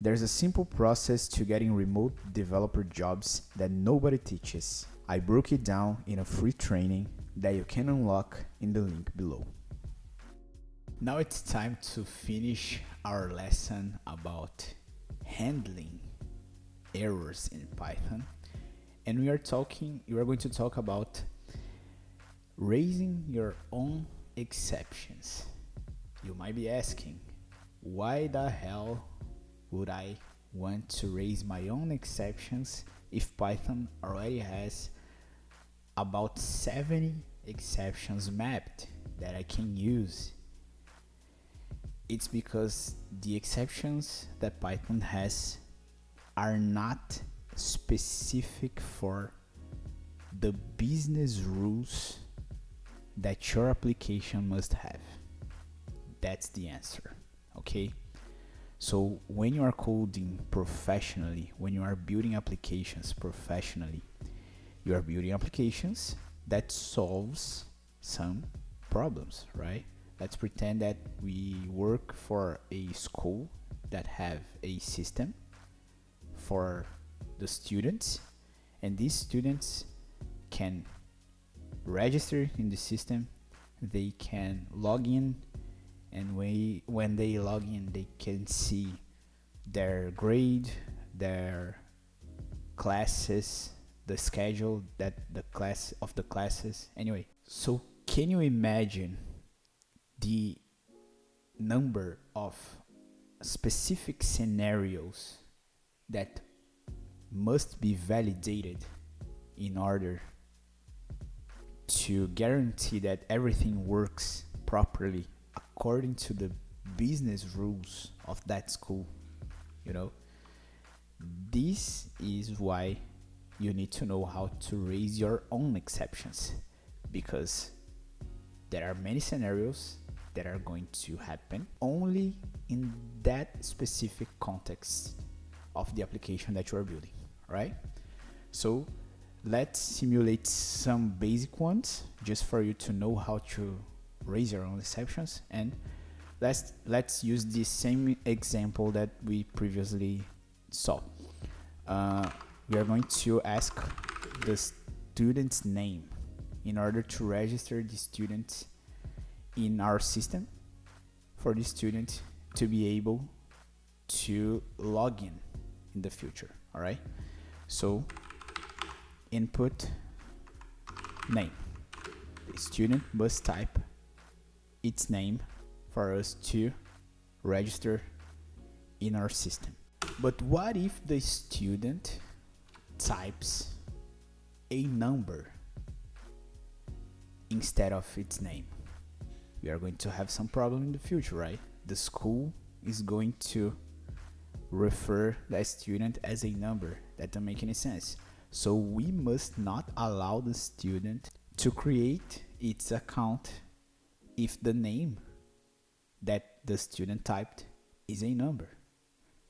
There's a simple process to getting remote developer jobs that nobody teaches. I broke it down in a free training that you can unlock in the link below. Now it's time to finish our lesson about handling errors in Python. And we are going to talk about raising your own exceptions. You might be asking, why the hell would I want to raise my own exceptions if Python already has about 70 exceptions mapped that I can use? It's because the exceptions that Python has are not specific for the business rules that your application must have. That's the answer, okay? So when you are coding professionally, when you are building applications professionally, you are building applications that solves some problems, right? Let's pretend that we work for a school that have a system for the students, and these students can register in the system, they can log in, and when they log in, they can see their grade, their classes, the schedule that the classes. Anyway, so can you imagine the number of specific scenarios that must be validated in order to guarantee that everything works properly according to the business rules of that school? You know, this is why you need to know how to raise your own exceptions, because there are many scenarios that are going to happen only in that specific context of the application that you are building, right? So let's simulate some basic ones just for you to know how to raise your own exceptions, and let's use the same example that we previously saw. We are going to ask the student's name in order to register the student in our system, for the student to be able to log in the future. All right, so input name. The student must type its name for us to register in our system. But what if the student types a number instead of its name? We are going to have some problem in the future, right? The school is going to refer that student as a number. That doesn't make any sense. So we must not allow the student to create its account if the name that the student typed is a number,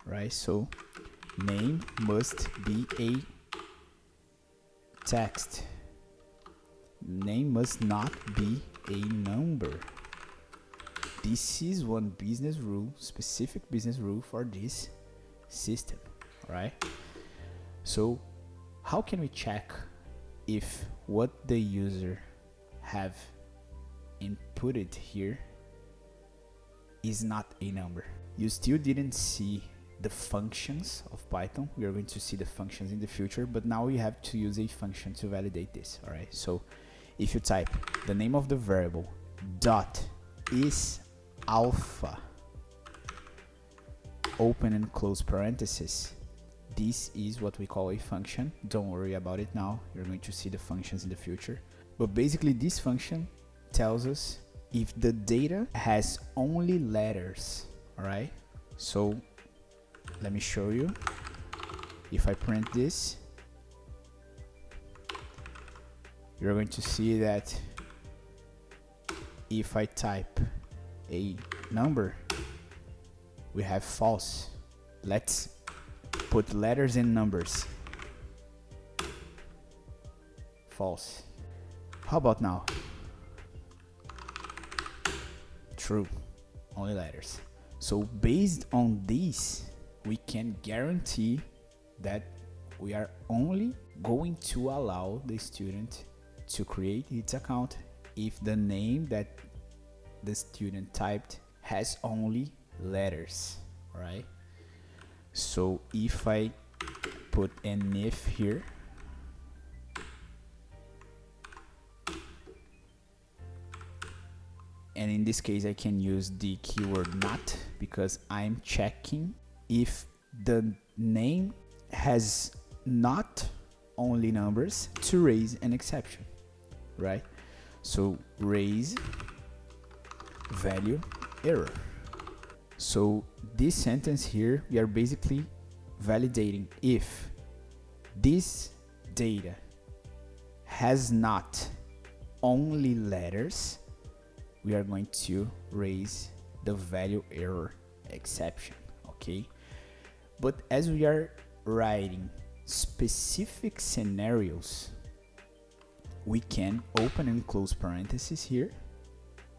right? So name must be a text. Name must not be a number. This is one business rule, specific business rule for this system, right? So how can we check if what the user have inputted here is not a number? You still didn't see the functions of Python. We are going to see the functions in the future, but now we have to use a function to validate this. All right, so if you type the name of the variable dot is alpha, open and close parentheses, this is what we call a function. Don't worry about it now, you're going to see the functions in the future. But basically this function tells us if the data has only letters. All right, so let me show you. If I print this, you're going to see that if I type a number, we have false. Let's put letters and numbers. False. How about now? True. Only letters. So based on this, we can guarantee that we are only going to allow the student to create its account if the name that the student typed has only letters, right? So if I put an if here, and in this case I can use the keyword not, because I'm checking if the name has not only numbers to raise an exception, right? So raise value error. So this sentence here, we are basically validating if this data has not only letters, we are going to raise the value error exception, okay? But as we are writing specific scenarios, we can open and close parentheses here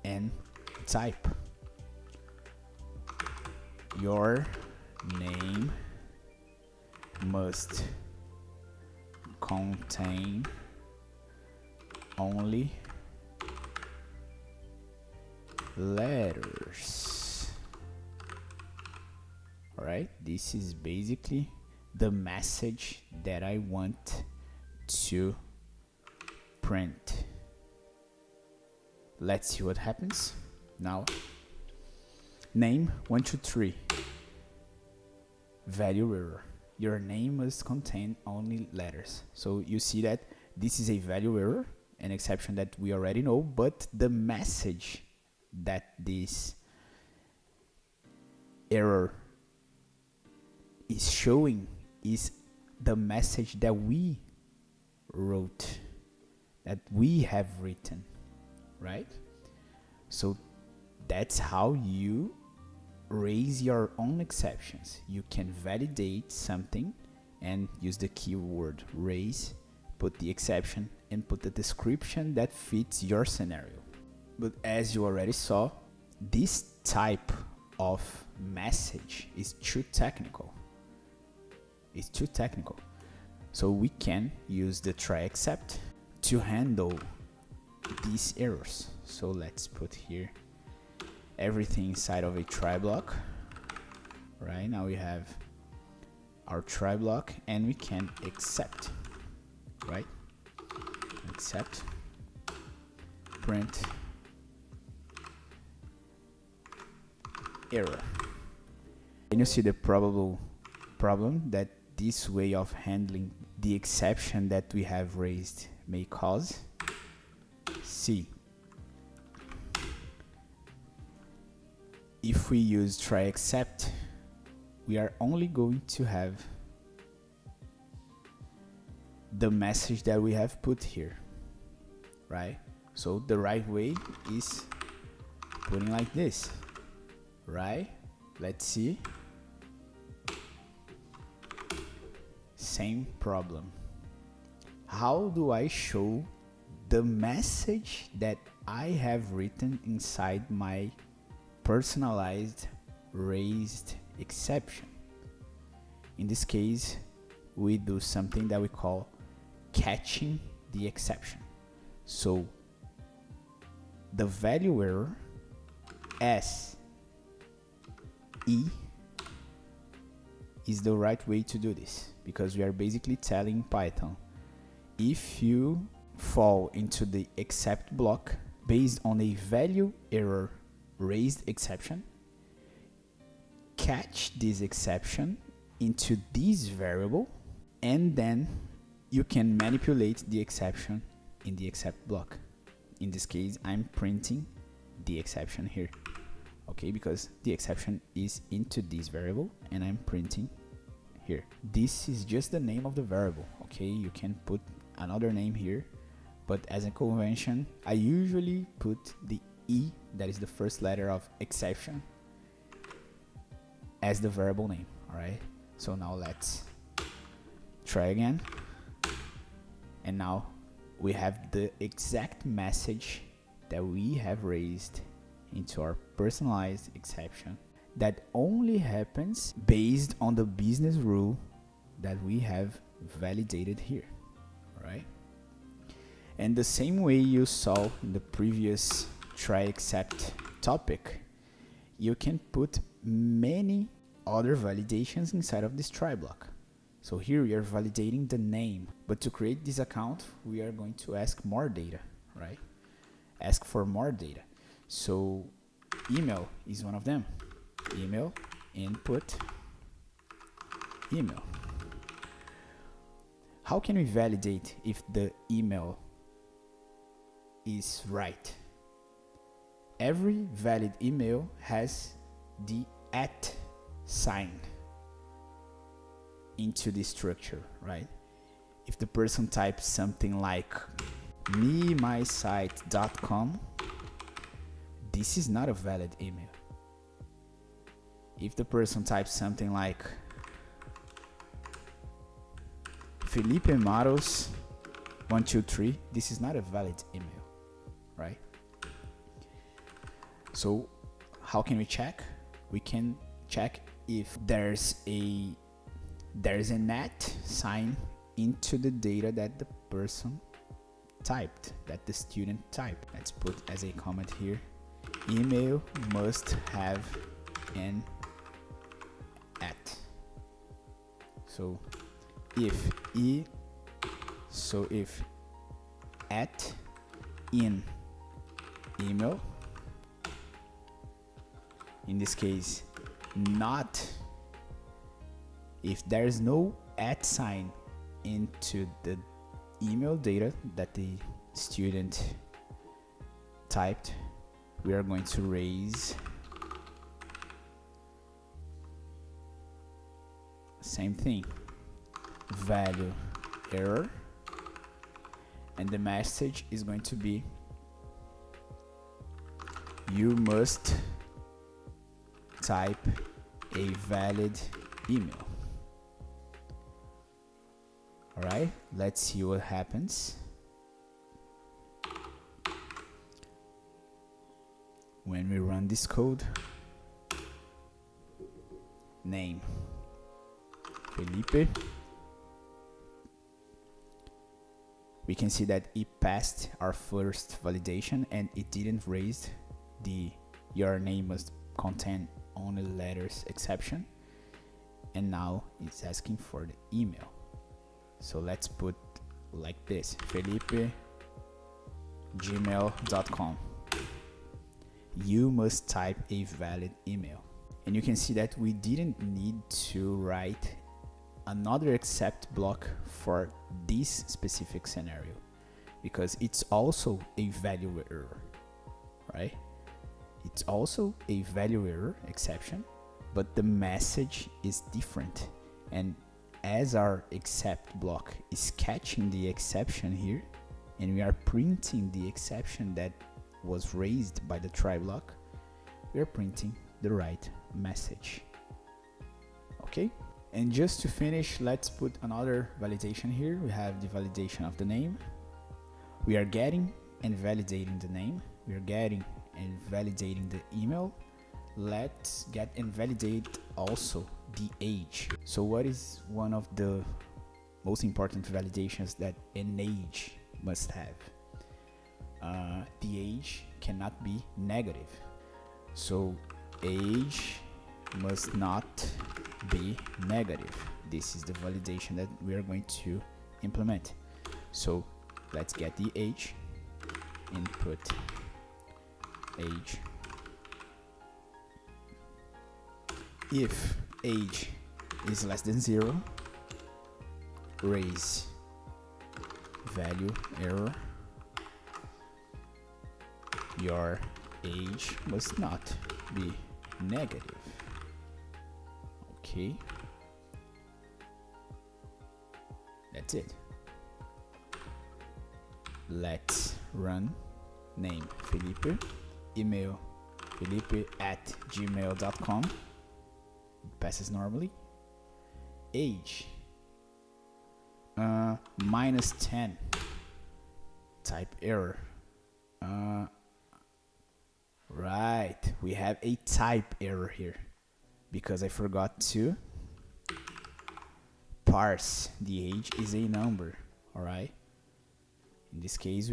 and type your name must contain only letters. All right, this is basically the message that I want to print. Let's see what happens now. Name 123, value error. Your name must contain only letters. So you see that this is a value error, an exception that we already know, but the message that this error is showing is the message that we wrote, that we have written, right? So that's how you raise your own exceptions. You can validate something and use the keyword raise, put the exception, and put the description that fits your scenario. But as you already saw, this type of message is too technical. It's too technical. So we can use the try except to handle these errors. So let's put here everything inside of a try block. Right now we have our try block, and we can accept, right? Accept, print error. And you see the probable problem that this way of handling the exception that we have raised may cause. See, if we use try except, we are only going to have the message that we have put here, right? So the right way is putting like this, right? Let's see. Same problem. How do I show the message that I have written inside my personalized raised exception? In this case, we do something that we call catching the exception. So the value error S E is the right way to do this, because we are basically telling Python, if you fall into the except block based on a value error raised exception, catch this exception into this variable, and then you can manipulate the exception in the except block. In this case, I'm printing the exception here, okay, because the exception is into this variable and I'm printing here. This is just the name of the variable, okay? You can put another name here, but as a convention, I usually put the E, that is the first letter of exception, as the variable name. All right, so now let's try again, and now we have the exact message that we have raised into our personalized exception. that only happens based on the business rule that we have validated here, right? And the same way you saw in the previous try except topic, you can put many other validations inside of this try block. So here we are validating the name, but to create this account, we are going to ask more data, right? Ask for more data. So email is one of them. Email, input, email. How can we validate if the email is right? Every valid email has the @ sign into the structure, right? If the person types something like memysite.com, this is not a valid email. If the person types something like Felipe Matos 123, this is not a valid email, right? So how can we check? We can check if there's an @ sign into the data that the person typed, that the student typed. Let's put as a comment here, email must have an @ So if @ in email, in this case, not, if there is no @ sign into the email data that the student typed, we are going to raise same thing, value error, and the message is going to be you must type a valid email. Alright, let's see what happens when we run this code. Name Felipe. We can see that it passed our first validation and it didn't raise the your name must contain only letters exception, and now it's asking for the email. So let's put like this, Felipe gmail.com. You must type a valid email. And you can see that we didn't need to write another except block for this specific scenario because it's also a value error, right? It's also a value error exception, but the message is different. And as our except block is catching the exception here, and we are printing the exception that was raised by the try block, we are printing the right message. Okay? And just to finish, let's put another validation here. We have the validation of the name. We are getting and validating the name. We are getting and validating the email. Let's get and validate also the age. So what is one of the most important validations that an age must have? The age cannot be negative. So age must not be negative. This is the validation that we are going to implement. So let's get the age, input age. If age is less than 0, raise value error. Your age must not be negative. Okay, that's it. Let's run. Name Felipe, email felipe@gmail.com, passes normally. Age -10, type error. Right, we have a type error here. because I forgot to parse the age is a number. Alright, in this case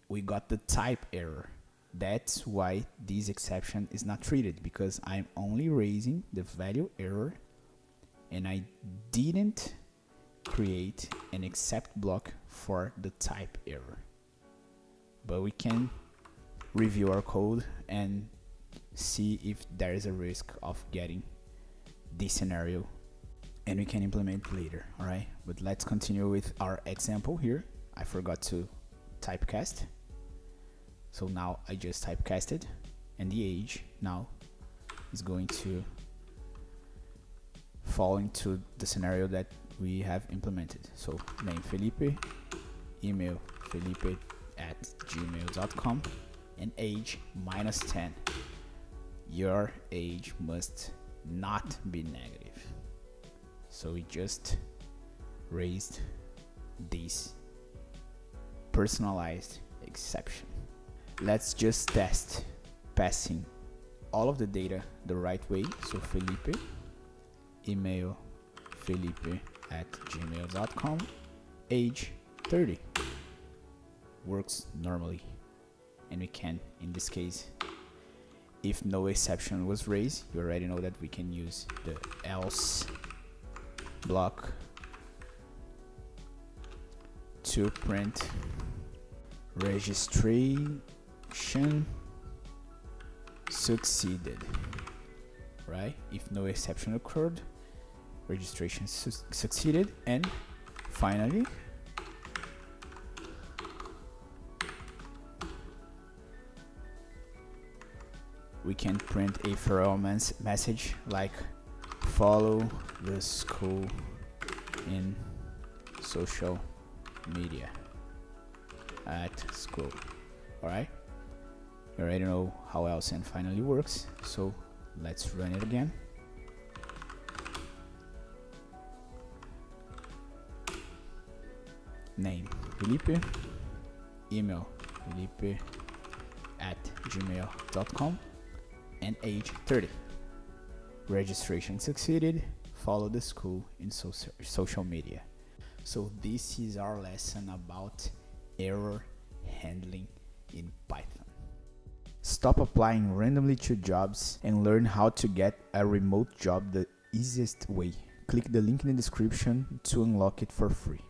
we got the type error. That's why this exception is not treated, because I'm only raising the value error and I didn't create an except block for the type error. But we can review our code and see if there is a risk of getting this scenario, and we can implement later. Alright, but let's continue with our example here. I forgot to typecast, so now I just typecasted, and the age now is going to fall into the scenario that we have implemented. So name Felipe, email felipe@gmail.com, and age -10. Your age must not be negative. So we just raised this personalized exception. Let's just test passing all of the data the right way. So Felipe, email felipe@gmail.com, age 30. Works normally, and we can, in this case, if no exception was raised, you already know that we can use the else block to print registration succeeded. Right? If no exception occurred, registration succeeded. And finally, we can print a farewell message like follow the school in social media at school. Alright, you already know how else and finally works, so let's run it again. Name Felipe, email felipe@gmail.com, and age 30. Registration succeeded. Follow the school in social media. So this is our lesson about error handling in Python. Stop applying randomly to jobs and learn how to get a remote job the easiest way. Click the link in the description to unlock it for free.